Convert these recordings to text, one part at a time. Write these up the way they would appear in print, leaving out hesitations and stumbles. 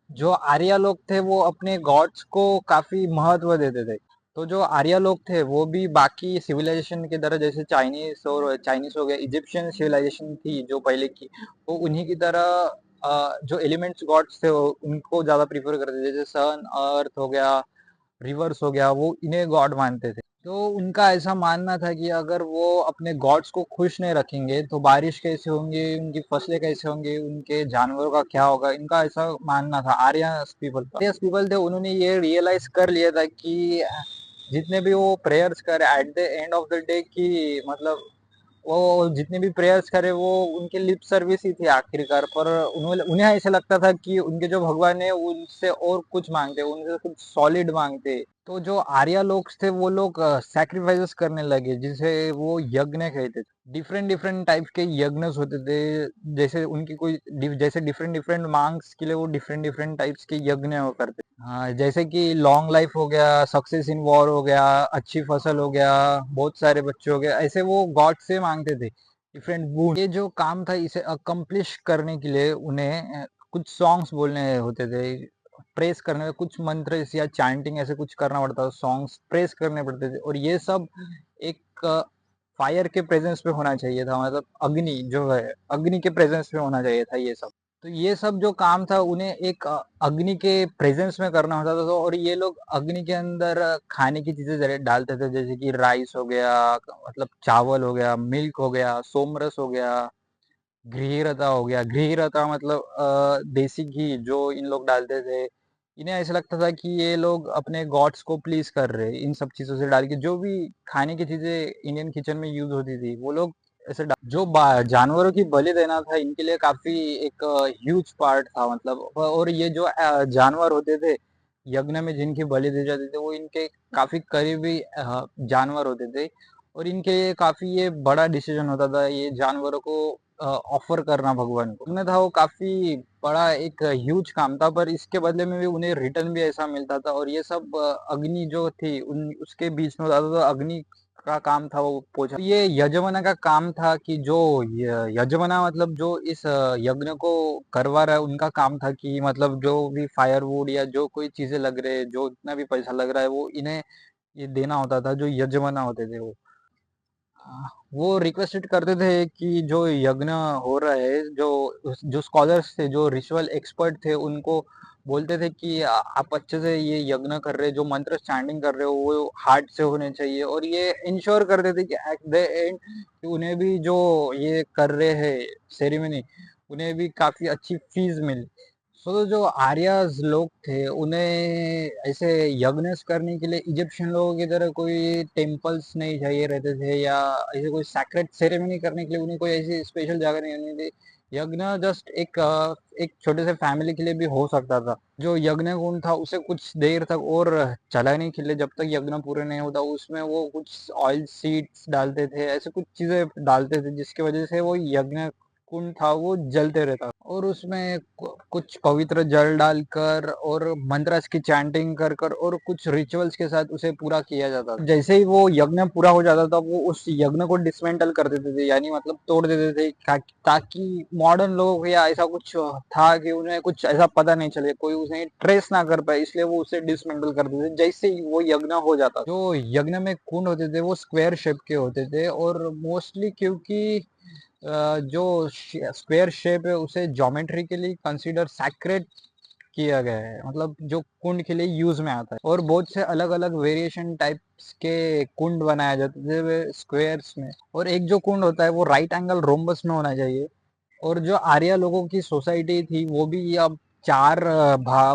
जो आर्या लोग थे वो अपने गॉड्स को काफी महत्व देते थे। तो जो आर्या लोग थे वो भी बाकी सिविलाइजेशन की तरह, जैसे चाइनीस हो गया, इजिप्शियन सिविलाइजेशन थी जो पहले की, वो उन्हीं की तरह जो एलिमेंट्स गॉड्स थे उनको ज्यादा प्रीफर करते थे। जैसे सन, अर्थ हो गया, रिवर्स हो गया, वो इन्हें गॉड मानते थे। तो उनका ऐसा मानना था कि अगर वो अपने गॉड्स को खुश नहीं रखेंगे तो बारिश कैसे होंगी, उनकी फसलें कैसे होंगी, उनके जानवरों का क्या होगा। इनका ऐसा मानना था आर्यस पीपल का। आर्यस पीपल थे, उन्होंने ये रियलाइज कर लिया था कि जितने भी वो प्रेयर्स करे at the end of the day, की मतलब वो जितने भी प्रेयर्स करे वो उनके लिप सर्विस ही थी आखिरकार। पर उन्होंने उन्हें ऐसा लगता था कि उनके जो भगवान है उनसे और कुछ मांगते, उनसे कुछ सॉलिड मांगते। तो जो आर्या लोग थे वो लोग सैक्रिफाइसेस करने लगे, जिसे वो यज्ञ कहते थे। डिफरेंट डिफरेंट टाइप के यज्ञ होते थे। जैसे उनकी जैसे डिफरेंट डिफरेंट मांग्स के लिए वो डिफरेंट डिफरेंट टाइप्स के यज्ञ हो करते। हाँ, जैसे कि लॉन्ग लाइफ हो गया, सक्सेस इन वॉर हो गया, अच्छी फसल हो गया, बहुत सारे बच्चे हो गए, ऐसे वो गॉड से मांगते थे डिफरेंट गुण। ये जो काम था इसे अकम्प्लिश करने के लिए उन्हें कुछ सॉन्ग्स बोलने होते थे। प्रेस करने में कुछ मंत्र या चैंटिंग ऐसे कुछ करना पड़ता था, सॉन्ग्स प्रेस करने पड़ते थे। और ये सब एक फायर के प्रेजेंस पे होना चाहिए था, मतलब अग्नि जो है, अग्नि के प्रेजेंस में होना चाहिए था ये सब। तो ये सब जो काम था उन्हें एक अग्नि के प्रेजेंस में करना होता था। तो और ये लोग अग्नि के अंदर खाने की चीजें डालते थे, जैसे कि राइस हो गया, मतलब चावल हो गया, मिल्क हो गया, सोमरस हो गया, घृरता हो गया। घृरता मतलब देसी घी जो इन लोग डालते थे। इन्हें ऐसा लगता था कि ये लोग अपने गॉड्स को प्लीज कर रहे हैं इन सब चीजों से डाल के। जो भी खाने की चीजें इंडियन किचन में यूज होती थी वो लोग ऐसे जो जानवरों की बलि देना था इनके लिए काफी एक ह्यूज पार्ट था, मतलब। और ये जो जानवर होते थे यज्ञ में जिनकी बलि दी जाती थी वो इनके काफी करीबी जानवर होते थे। और इनके लिए काफी ये बड़ा डिसीजन होता था ये जानवरों को ऑफर करना भगवान को। उन्हें था वो काफी बड़ा एक ह्यूज काम था, पर इसके बदले में भी उन्हें रिटर्न भी ऐसा मिलता था। और ये सब अग्नि जो थी उन उसके बीच में होता था। तो अग्नि का काम था वो पोछा। ये यजमाना का काम था कि जो यजमाना मतलब जो इस यज्ञ को करवा रहा है उनका काम था कि मतलब जो भी फायरवुड या जो कोई चीजें लग रहे हैं, जो इतना भी पैसा लग रहा है वो इन्हें ये देना होता था, जो यजमाना होते थे वो। वो रिक्वेस्टेड करते थे कि जो यज्ञ हो रहा है, जो स्कॉलर्स थे, जो रिचुअल एक्सपर्ट थे, उनको बोलते थे कि आप अच्छे से ये यज्ञ कर रहे हैं, जो मंत्र स्टैंडिंग कर रहे हो वो हार्ट से होने चाहिए। और ये इंश्योर करते थे कि एट द एंड उन्हें भी जो ये कर रहे हैं सेरेमनी, उन्हें भी काफी अच्छी फीस मिले। सो तो जो आर्यस लोग थे उन्हें ऐसे यज्ञ करने के लिए इजिप्शियन लोगों की तरह कोई टेम्पल्स नहीं चाहिए रहते थे, या ऐसे कोई सैक्रेड सेरेमनी करने के लिए उन्हें कोई ऐसी स्पेशल जगह नहीं होनी थी। यज्ञ जस्ट एक छोटे से फैमिली के लिए भी हो सकता था। जो यज्ञ कुंड था उसे कुछ देर तक और चलाने के लिए, जब तक यज्ञ पूरे नहीं होता, उसमें वो कुछ ऑयल सीड्स डालते थे, ऐसे कुछ चीजें डालते थे जिसकी वजह से वो यज्ञ कुंड था वो जलते रहता। और उसमें कुछ पवित्र जल डालकर और मंत्रस की चैंटिंग कर कर और कुछ रिचुअल्स के साथ उसे पूरा किया जाता था। जैसे ही वो यज्ञ पूरा हो जाता था वो उस यज्ञ को डिसमेंटल कर देते थे, यानी मतलब तोड़ देते थे, ताकि मॉडर्न लोगों को या ऐसा कुछ था कि उन्हें कुछ ऐसा पता नहीं चले, कोई उसे ट्रेस ना कर पाए, इसलिए वो उसे डिसमेंटल कर देते थे जैसे ही वो यज्ञ हो जाता। जो यज्ञ में कुंड होते थे वो स्क्वायर शेप के होते थे, और मोस्टली क्योंकि जो स्क्वायर शेप है उसे ज्योमेट्रिकली कंसीडर सैक्रेड किया गया है, मतलब जो कुंड के लिए यूज में आता है। और बहुत से अलग अलग वेरिएशन टाइप्स के कुंड बनाए जाते थे स्क्वायर्स में। और एक जो कुंड होता है वो राइट एंगल रोम्बस में होना चाहिए। और जो आर्या लोगों की सोसाइटी थी वो भी अब चार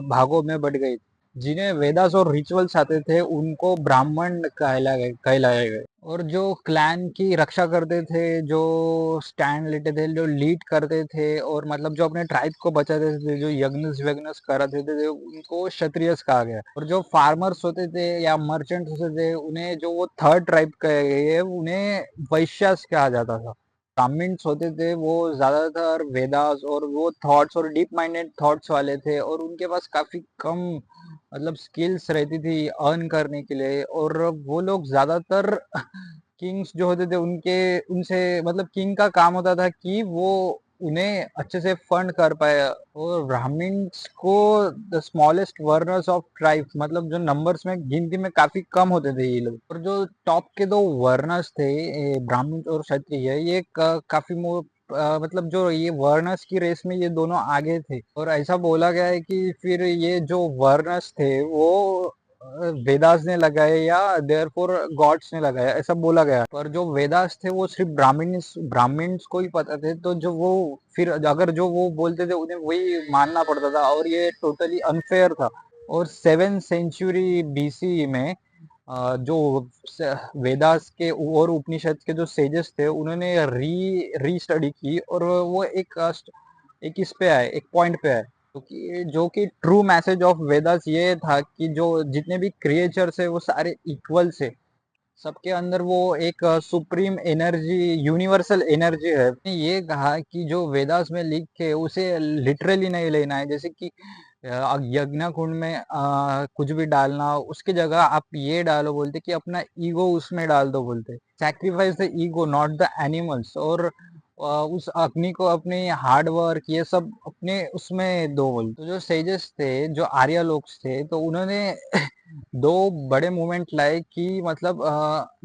भागों में बट गई। जिन्हें वेदास और रिचुअल्स आते थे उनको ब्राह्मण कहलाए गए। और जो क्लैन की रक्षा करते थे, जो स्टैंड लेते थे, जो लीड करते थे, और मतलब जो अपने ट्राइब को बचाते थे, जो यज्ञ वेग्नस कराते थे, उनको क्षत्रियस कहा गया। और जो फार्मर्स होते थे या मर्चेंट्स होते थे उन्हें, जो वो थर्ड ट्राइब कहे गए, उन्हें वैश्यास कहा जाता था। ब्राह्मण्स होते थे वो ज्यादातर वेदास और वो थॉट्स और डीप माइंडेड थॉट्स वाले थे, और उनके पास काफी कम मतलब स्किल्स रहती थी अर्न करने के लिए। और वो लोग ज्यादातर किंग्स जो होते थे उनके उनसे मतलब किंग का काम होता था कि वो उन्हें अच्छे से फंड कर पाए। और ब्राह्मण्स को the smallest Werner's of tribe, मतलब जो नंबर्स में गिनती में काफी कम होते थे ये लोग। और जो टॉप के दो वर्नर्स थे, ब्राह्मण और क्षत्रिय, ये काफी मतलब जो ये वर्नर्स की रेस में ये दोनों आगे थे। और ऐसा बोला गया है कि फिर ये जो वर्नर्स थे वो वेदास ने लगाए या देयरफॉर गॉड्स ने लगाया, ऐसा बोला गया। पर जो वेदास थे वो सिर्फ ब्राह्मण्स को ही पता थे, तो जो वो फिर अगर जो वो बोलते थे उन्हें वही मानना पड़ता था, और ये टोटली अनफेयर था। और 7th सेंचुरी बीसी में जो वेदास के और उपनिषद के जो सेजेस थे उन्होंने री स्टडी की, और वो एक इस पे आए, एक पॉइंट पे आए, जो कि ट्रू मैसेज ऑफ वेदास ये था कि जो जितने भी क्रिएचर्स है वो सारे इक्वल से, सबके अंदर वो एक सुप्रीम एनर्जी, यूनिवर्सल एनर्जी है। ये कहा कि जो वेदास में लिख के उसे लिटरली नहीं लेना है, जैसे कि यज्ञ कुंड में कुछ भी डालना, उसकी जगह आप ये डालो बोलते कि अपना ईगो उसमें डाल दो बोलते, sacrifice the ego not the animals. और उस अग्नि को अपने हार्ड वर्क ये सब अपने उसमें दो बोलते। तो जो सेजेस थे, जो आर्य लोग थे, तो उन्होंने दो बड़े मूवमेंट लाए कि मतलब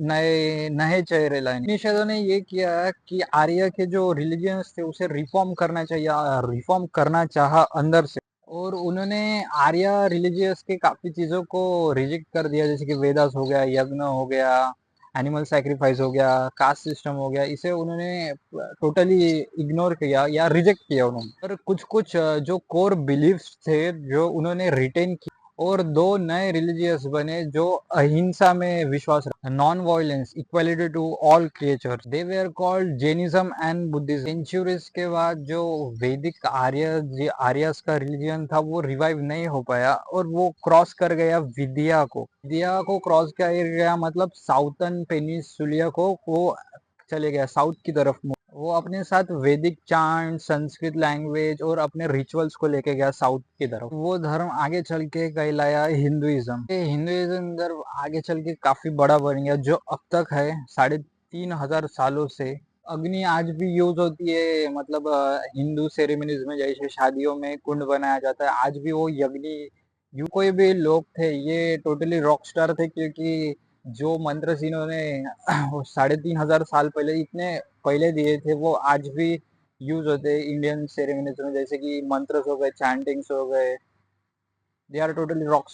नए नए चेहरे लाए। उपनिषदों ने ये किया कि आर्य के जो रिलीजियंस थे उसे रिफॉर्म करना चाहिए, रिफॉर्म करना चाहा अंदर से। और उन्होंने आर्य रिलीजियस के काफी चीजों को रिजेक्ट कर दिया, जैसे कि वेदास हो गया, यज्ञ हो गया, एनिमल सैक्रिफाइस हो गया, कास्ट सिस्टम हो गया, इसे उन्होंने टोटली इग्नोर किया या रिजेक्ट किया उन्होंने। पर कुछ कुछ जो कोर बिलीफ्स थे जो उन्होंने रिटेन किए, और दो नए रिलीजियस बने जो अहिंसा में विश्वास रखते, non violence, equality to all creatures. They were called Jainism and Buddhism. Centuries के बाद जो वैदिक आर्यस का रिलीजन था वो रिवाइव नहीं हो पाया, और वो क्रॉस कर गया विद्या को क्रॉस कर गया, मतलब साउथर्न पेनिसुलिया को वो चले गया साउथ की तरफ। वो अपने साथ वैदिक चांट, संस्कृत लैंग्वेज और अपने रिचुअल्स को लेके गया साउथ की तरफ। वो धर्म आगे चल के कहलाया हिंदुइज्म। हिंदुइज्म धर्म आगे चल के काफी बड़ा बन गया, जो अब तक है 3,500 सालों से। अग्नि आज भी यूज होती है, मतलब हिंदू सेरेमनीज में, जैसे शादियों में कुंड बनाया जाता है, आज भी वो यज्ञ। यू कोई भी लोग थे ये टोटली रॉक स्टार थे, क्योंकि जो मंत्र इन्होंने 3,500 साल पहले, इतने पहले दिए थे, वो आज भी यूज होते हैं इंडियन सेरेमनीज में, जैसे कि मंत्र हो गए, चैंटिंग्स हो गए, दे आर टोटली रॉक।